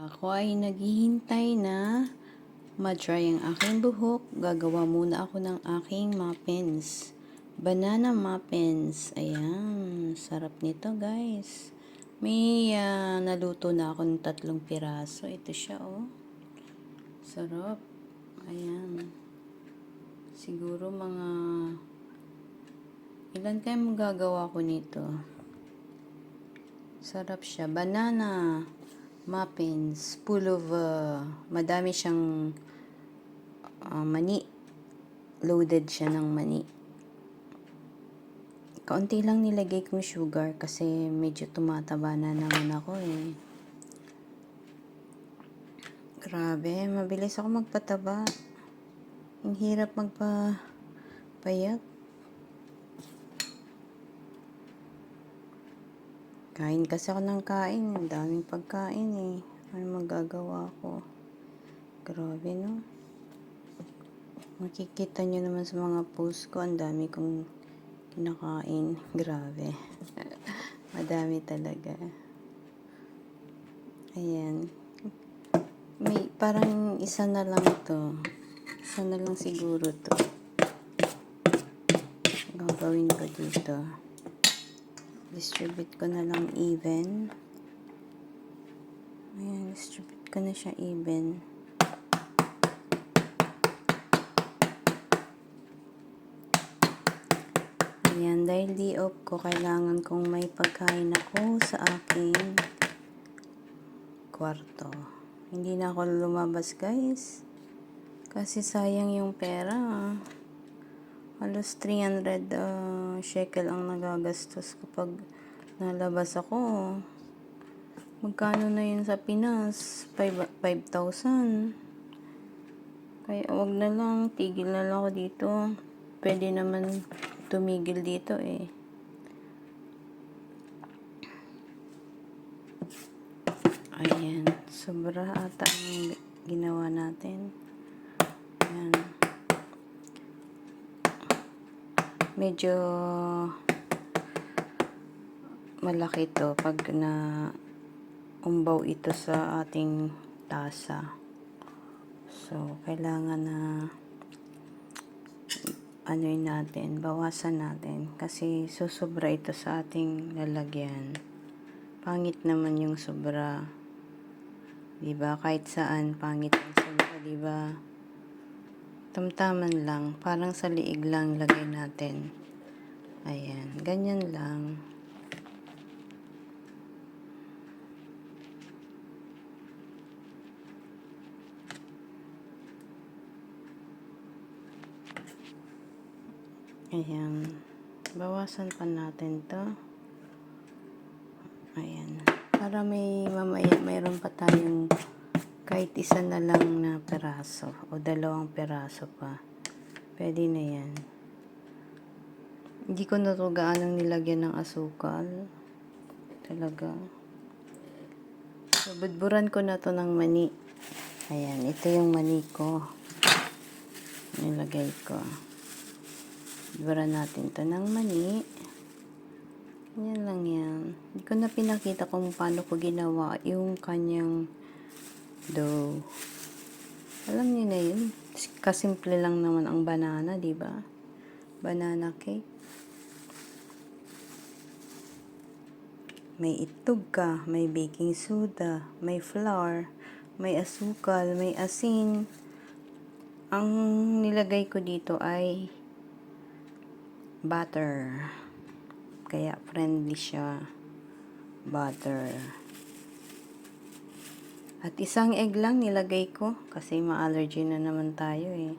Ako ay naghihintay na ma-dry ang aking buhok. Gagawa muna ako ng aking muffins. Banana muffins. Ayan. Sarap nito, guys. May naluto na ako ng 3 piraso. Ito siya, oh. Sarap. Ayan. Siguro mga... Ilan kayo magagawa ko nito? Sarap siya. Banana muffins, full of madami siyang mani. Loaded siya ng mani. Kaunti lang nilagay kong sugar kasi medyo tumataba na naman ako eh. Grabe, mabilis ako magpataba. Ang hirap magpapayat. Kain kasi ako ng kain. Ang daming pagkain eh. Ano magagawa ko? Grabe, no? Makikita nyo naman sa mga post ko. Ang dami kong kinakain. Grabe. Madami talaga. Ayan. May parang isa na lang to. Isa na lang siguro to. Gagawin ko dito. Distribute ko na lang even. Ayan, distribute ko na siya even. Ayan, dahil day off ko, kailangan kong may pagkain ako sa aking kwarto. Hindi na ako lumabas, guys. Kasi sayang yung pera. Halos 300 shekel ang nagagastos kapag nalabas ako. Magkano na yun sa Pinas? 5,000. Kaya wag na lang, tigil na lang ako dito. Pwede naman tumigil dito eh. Ayan, sobra ata ang ginawa natin. Ayan. Medyo malaki to pag na umbaw ito sa ating tasa. So, kailangan na ano'y natin, bawasan natin kasi susobra ito sa ating lalagyan. Pangit naman yung sobra. Diba? Kahit saan, pangit ang sobra, diba? Tamtaman lang. Parang sa liig lang lagay natin. Ayan. Ganyan lang. Ayan. Bawasan pa natin to. Ayan. Para may mamaya mayroon pa tayong kahit isa na lang na peraso o 2 peraso pa. Pwede na yan. Hindi ko na to gaanong nilagyan ng asukal. Talaga. So, budburan ko na to ng mani. Ayan. Ito yung mani ko. Nilagay ko. Budburan natin to ng mani. Yan lang yan. Hindi ko na pinakita kung paano ko ginawa yung kanyang dough. Alam niyo na yun. Kasimple lang naman ang banana, di ba? Banana cake. May itlog ka, may baking soda, may flour, may asukal, may asin. Ang nilagay ko dito ay butter. Kaya friendly siya. Butter. At isang egg lang nilagay ko kasi ma-allergy na naman tayo eh.